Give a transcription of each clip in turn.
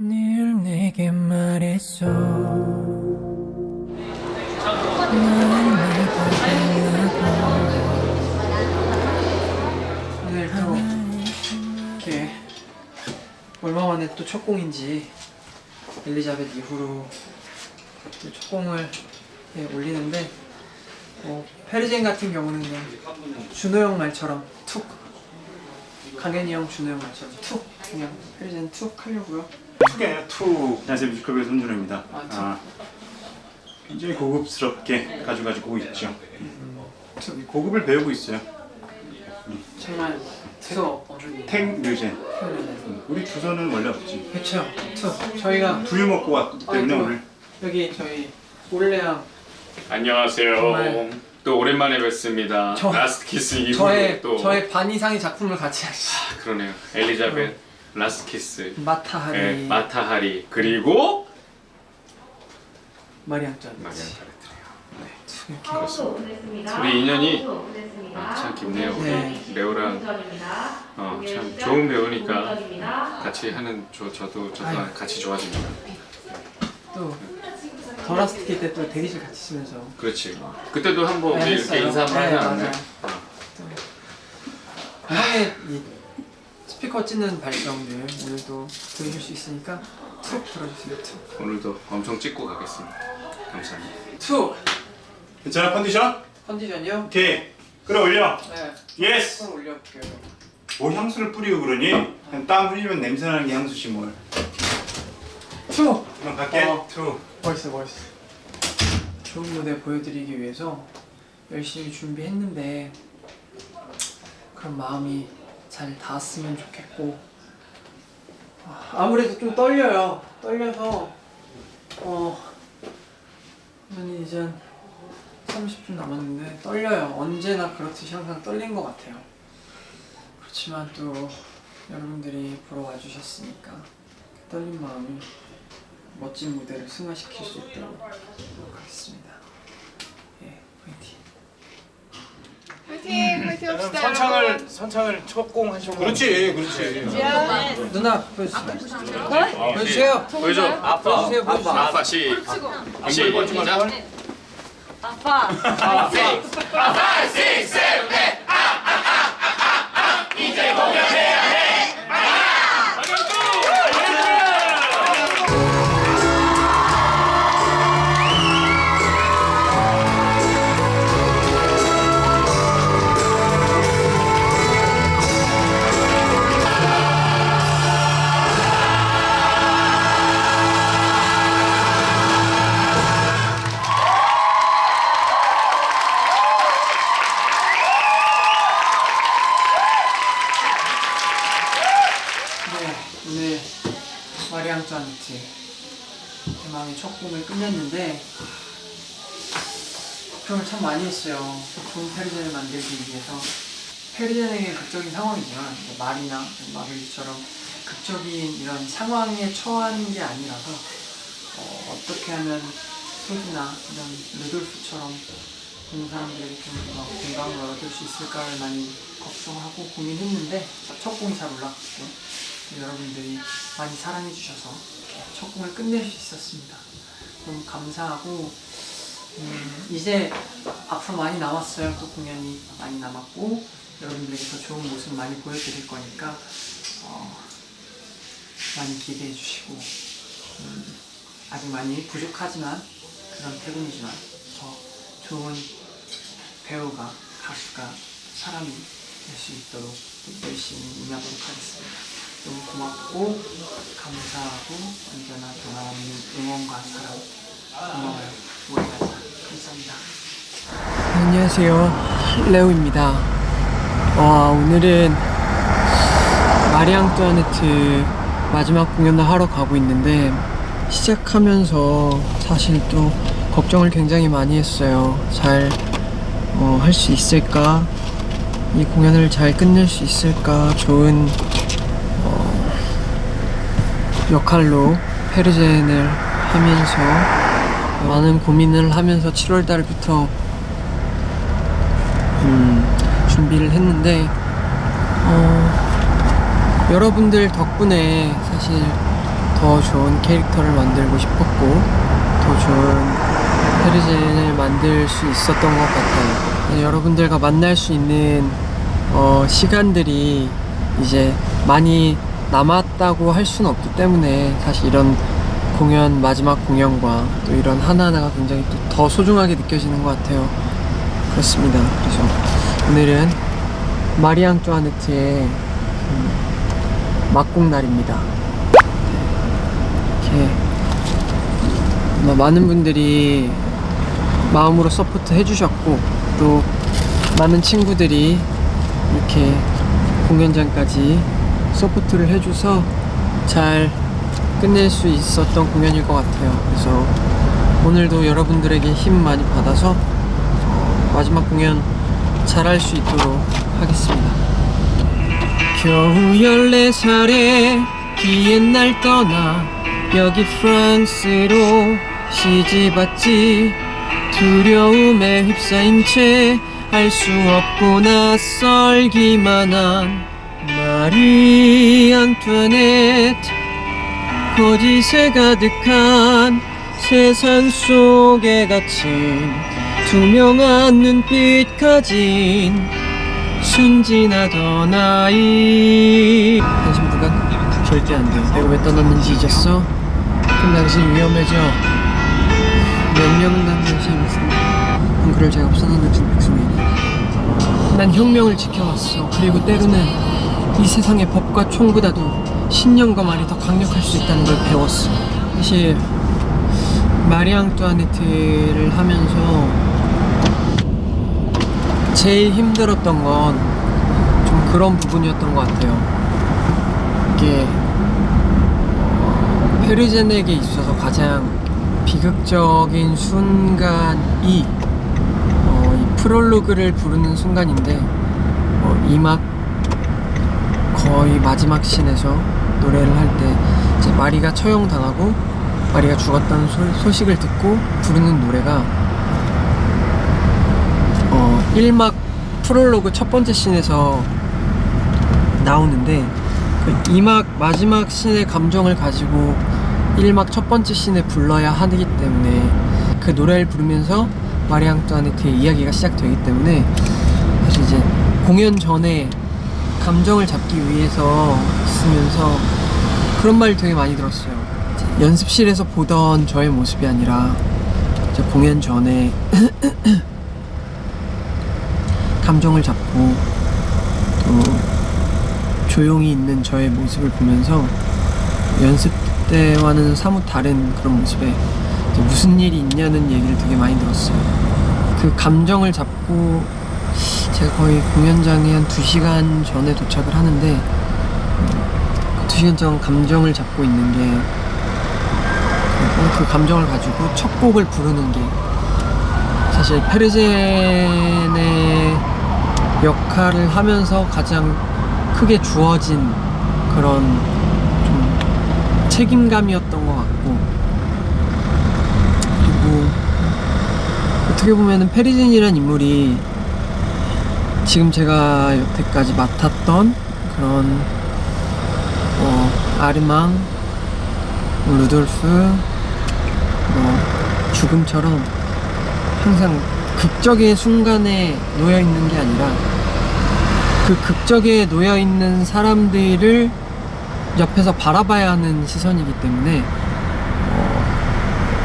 늘 내게 말했어. 오늘 또 이렇게 얼마 만에 또 첫 공인지 엘리자벳 이후로 첫 공을 올리는데 페르젠 같은 경우는 그냥 준호 형 말처럼 툭, 강현이 형 준호 형 말처럼 툭 그냥 페르젠 툭 하려고요. 툭이 아니라 투. 안녕하세요, 뮤지컬 손준호입니다. 굉장히 고급스럽게 가지고 있죠. 고급을 배우고 있어요. 정말 투 어른이 탱류젠. 우리 두서는 원래 없지. 그쵸. 투 저희가 두유 먹고 왔기 때문에 오늘. 여기 저희 올레양 안녕하세요. 정말 또 오랜만에 뵙습니다. 라스트 키스 이후에 또 저의 반 이상의 작품을 같이 하시. 그러네요. 엘리자벳, 라스트 키스, 마타하리, 네, 마타하리 그리고 마리 앙투아네트. 마리 앙투아네트래요. 투 이렇게. 그렇습니다. 우리 인연이 참 깊네요. 네. 우리 배우랑 참 좋은 배우니까 같이 하는 저도 아유. 같이 좋아집니다. 또 더라스티키 때 또 대기실 같이 쓰면서 그렇지. 그때도 한번 네, 우리 이렇게 했어요. 인사 한번 네, 하지 맞아요. 않았나요? 형의 이 스피커 찢는 발성들 오늘도 보여줄 수 있으니까 툭 들어주세요. 툭. 오늘도 엄청 찍고 가겠습니다. 감사합니다. 투 괜찮아, 컨디션? 컨디션이요? 오케이. 끌어올려. 네. 예스. 손 올려볼게요. 뭐 향수를 뿌리고 그러니? 그냥 땀 흘리면 냄새나는 게 향수지 뭘. 투 그럼 갈게. 어. 투. 멋있어. 좋은 무대 보여드리기 위해서 열심히 준비했는데 그런 마음이 잘 닿았으면 좋겠고 아무래도 좀 떨려요. 떨려서 한 이제 30분 남았는데 떨려요. 언제나 그렇듯이 항상 떨린 것 같아요. 그렇지만 또 여러분들이 보러 와주셨으니까 그 떨린 마음이 멋진 무대를 승화시킬 수 있도록 노력하겠습니다. 예, 화이팅! 화이팅 합시다. 선창을 첫공 하시고. 그렇지. 누나 보여주세요. 보여주세요. 보여줘. 아빠. 보여주세요. 아빠 시작. 아빠. 네, 오늘 마리 앙투아네트 대망의 첫 공을 끝냈는데 걱정을 참 많이 했어요. 좋은 페르젠을 만들기 위해서. 페르젠에게 극적인 상황이지만 말이나 마블리처럼 극적인 이런 상황에 처한 게 아니라서 어떻게 하면 소디나 이런 루돌프처럼 보는 사람들이 좀 공감을 얻을 수 있을까를 많이 걱정하고 고민했는데 첫 공이 잘 올라갔고 여러분들이 많이 사랑해 주셔서 첫 공을 끝낼 수 있었습니다. 너무 감사하고 이제 앞으로 많이 남았어요. 또 공연이 많이 남았고 여러분들에게 더 좋은 모습 많이 보여드릴 거니까 많이 기대해 주시고 아직 많이 부족하지만 그런 태군이지만 더 좋은 배우가 가수가 사람이 될 수 있도록 열심히 임하도록 하겠습니다. 너무 고맙고 감사하고 언제나 변함없는 응원과 사랑 고마워요. 오래 가자. 감사합니다. 안녕하세요. 레오입니다. 오늘은 마리 앙투아네트 마지막 공연을 하러 가고 있는데 시작하면서 사실 또 걱정을 굉장히 많이 했어요. 잘 할 수 있을까? 이 공연을 잘 끝낼 수 있을까? 좋은 역할로 페르젠을 하면서 많은 고민을 하면서 7월 달부터 준비를 했는데 여러분들 덕분에 사실 더 좋은 캐릭터를 만들고 싶었고 더 좋은 페르젠을 만들 수 있었던 것 같아요. 여러분들과 만날 수 있는 시간들이 이제 많이 남았다고 할 수는 없기 때문에 사실 이런 공연, 마지막 공연과 또 이런 하나하나가 굉장히 또 더 소중하게 느껴지는 것 같아요. 그렇습니다. 그래서 오늘은 마리 앙뚜아네트의 막공날입니다. 이렇게 많은 분들이 마음으로 서포트 해주셨고 또 많은 친구들이 이렇게 공연장까지 서포트를 해줘서 잘 끝낼 수 있었던 공연일 것 같아요. 그래서 오늘도 여러분들에게 힘 많이 받아서 마지막 공연 잘할 수 있도록 하겠습니다. 겨우 14살에 기엔 날 떠나 여기 프랑스로 시집왔지. 두려움에 휩싸인 채 알 수 없고 낯설기만 한 마리 앙뚜아네트. 거짓에 가득한 세상 속에 갇힌 투명한 눈빛 가진 순진하던 아이. 당신 부각 절대 안 돼. 내가 왜 떠났는지 잊었어? 그럼 당신 위험해져. 명령은 난 당신이 있습니다. 그를 제가 없어놓는 백성이니 난 혁명을 지켜왔어. 그리고 때로는 이 세상의 법과 총보다도 신념과 말이 더 강력할 수 있다는 걸 배웠어. 사실 마리 앙뚜아네트를 하면서 제일 힘들었던 건 좀 그런 부분이었던 것 같아요. 이게 페르젠에게 있어서 가장 비극적인 순간이 이 프롤로그를 부르는 순간인데 거의 마지막 씬에서 노래를 할 때 이제 마리가 처형당하고 마리가 죽었다는 소식을 듣고 부르는 노래가 1막 프롤로그 첫 번째 씬에서 나오는데 그 2막 마지막 씬의 감정을 가지고 1막 첫 번째 씬에 불러야 하기 때문에 그 노래를 부르면서 마리 앙뚜아네트의 이야기가 시작되기 때문에 사실 이제 공연 전에 감정을 잡기 위해서 있으면서 그런 말을 되게 많이 들었어요. 연습실에서 보던 저의 모습이 아니라 이제 공연 전에 감정을 잡고 또 조용히 있는 저의 모습을 보면서 연습 때와는 사뭇 다른 그런 모습에 무슨 일이 있냐는 얘기를 되게 많이 들었어요. 그 감정을 잡고 제가 거의 공연장에 한 2시간 전에 도착을 하는데 2시간 동안 감정을 잡고 있는 게 그 감정을 가지고 첫 곡을 부르는 게 사실 페르젠의 역할을 하면서 가장 크게 주어진 그런 좀 책임감이었던 것 같고, 그리고 어떻게 보면은 페르젠이란 인물이 지금 제가 여태까지 맡았던 그런 아르망, 루돌프, 죽음처럼 항상 극적의 순간에 놓여있는 게 아니라 그 극적에 놓여있는 사람들을 옆에서 바라봐야 하는 시선이기 때문에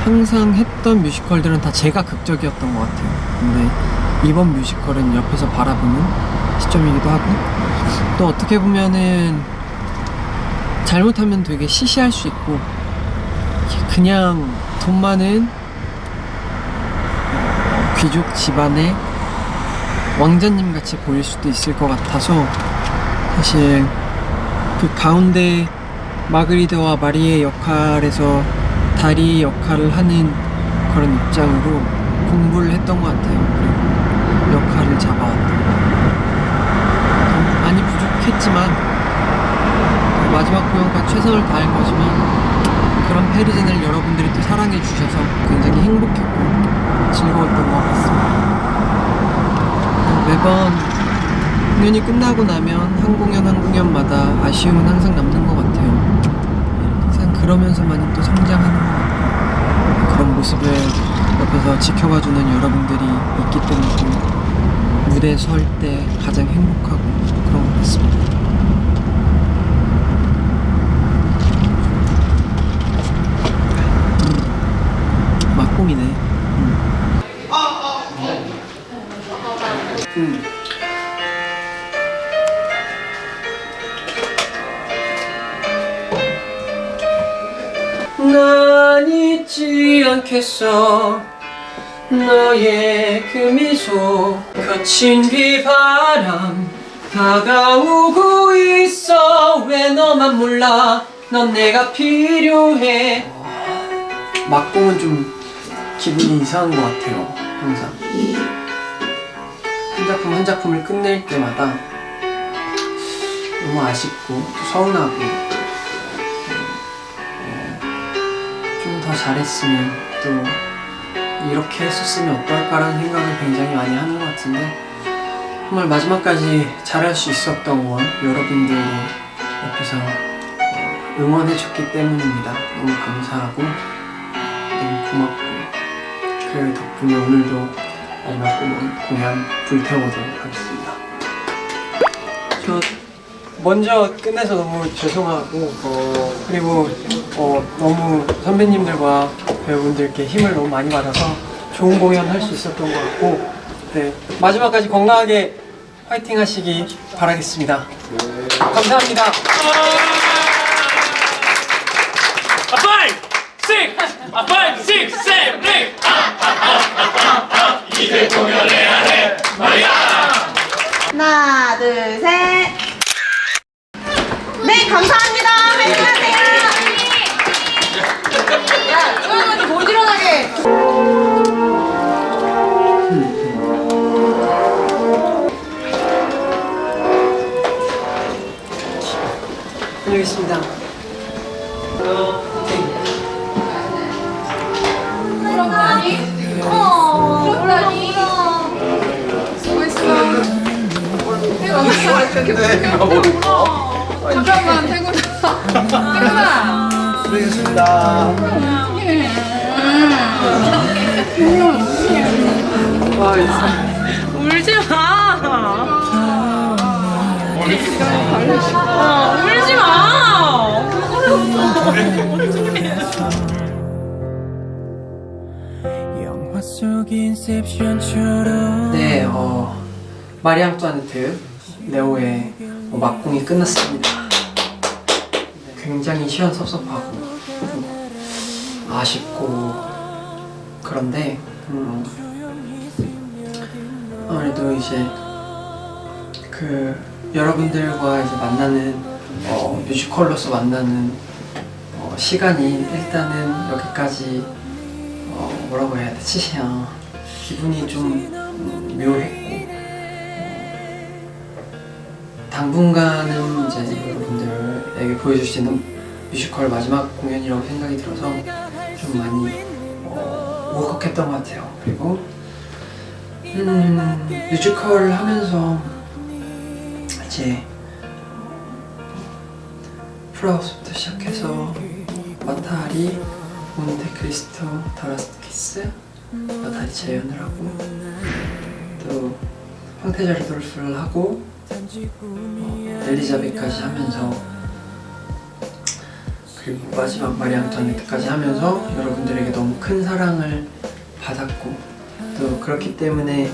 항상 했던 뮤지컬들은 다 제가 극적이었던 것 같아요. 근데 이번 뮤지컬은 옆에서 바라보는 시점이기도 하고, 또 어떻게 보면은 잘못하면 되게 시시할 수 있고 그냥 돈 많은 귀족 집안의 왕자님 같이 보일 수도 있을 것 같아서, 사실 그 가운데 마그리드와 마리의 역할에서 다리 역할을 하는 그런 입장으로 공부를 했던 것 같아요. 그리고 역할을 잡아왔던, 많이 부족했지만 마지막 공연까지 최선을 다한 거지만 그런 페르젠을 여러분들이 또 사랑해 주셔서 굉장히 행복했고 즐거웠던 것 같습니다. 매번 공연이 끝나고 나면 한 공연마다 아쉬움은 항상 남는 것 같아요. 항상 그러면서만이 또 성장하는 것 같고 그런 모습을 옆에서 지켜봐주는 여러분들이 있기 때문에 무대에 설 때 가장 행복하고 그런 것 같습니다. 막공이네. 난 잊지 않겠어 너의 그 미소 거친 비바람 다가오고 있어 왜 너만 몰라 넌 내가 필요해. 막공은 좀 기분이 이상한 것 같아요. 항상 한 작품 한 작품을 끝낼 때마다 너무 아쉽고 또 서운하고 좀 더 잘했으면 또 이렇게 했었으면 어떨까라는 생각을 굉장히 많이 하는 것 같은데 정말 마지막까지 잘할 수 있었던 건 여러분들이 옆에서 응원해줬기 때문입니다. 너무 감사하고 너무 고맙고 그 덕분에 오늘도 마지막 공연 불태워보도록 하겠습니다. 저 먼저 끝내서 너무 죄송하고 그리고 너무 선배님들과 배우분들께 힘을 너무 많이 받아서 좋은 공연 할 수 있었던 것 같고 네, 마지막까지 건강하게 화이팅 하시기 바라겠습니다. 감사합니다. 5, 6, 7, 8 이제 공연해야 해 말이야. 하나, 둘, 셋. 네, 감사합니다. 화이팅하세요. 야, 조용하게 못 일어나게. 다녀오겠습니다. 잠깐만 태구나 수고하셨습니다. 울지 마. 울지 마. 영화 속 인셉션처럼 네, 마리 앙뚜아네트 레오의 막공이 끝났습니다. 굉장히 시원섭섭하고 아쉽고 그런데 아무래도 이제 그 여러분들과 이제 만나는 뮤지컬로서 만나는 시간이 일단은 여기까지 뭐라고 해야 되지? 기분이 좀 묘했고 당분간은 이제 여러분들에게 보여줄 수 있는 뮤지컬 마지막 공연이라고 생각이 들어서 좀 많이 울컥했던 것 같아요. 그리고 뮤지컬 하면서 이제 프라우스부터 시작해서 마타리, 몬테크리스토, 다라스키스, 마타리 재연을 하고 또 황태자 루돌프를 하고 엘리자벳까지 하면서 그리고 마지막 마리 앙뚜아네트까지 하면서 여러분들에게 너무 큰 사랑을 받았고 또 그렇기 때문에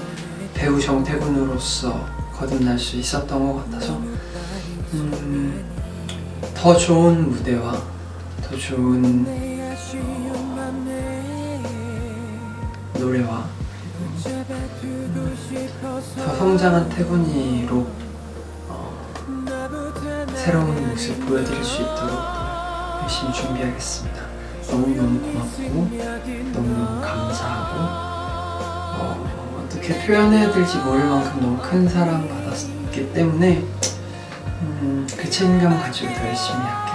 배우 정태군으로서 거듭날 수 있었던 것 같아서 더 좋은 무대와 더 좋은 노래와 더 성장한 태군이로 새로운 모습 보여드릴 수 있도록 열심히 준비하겠습니다. 너무너무 고맙고 너무너무 감사하고 어떻게 표현해야될지 모를 만큼 너무 큰 사랑 받았기 때문에 그 책임감 가지고 더 열심히 할게요.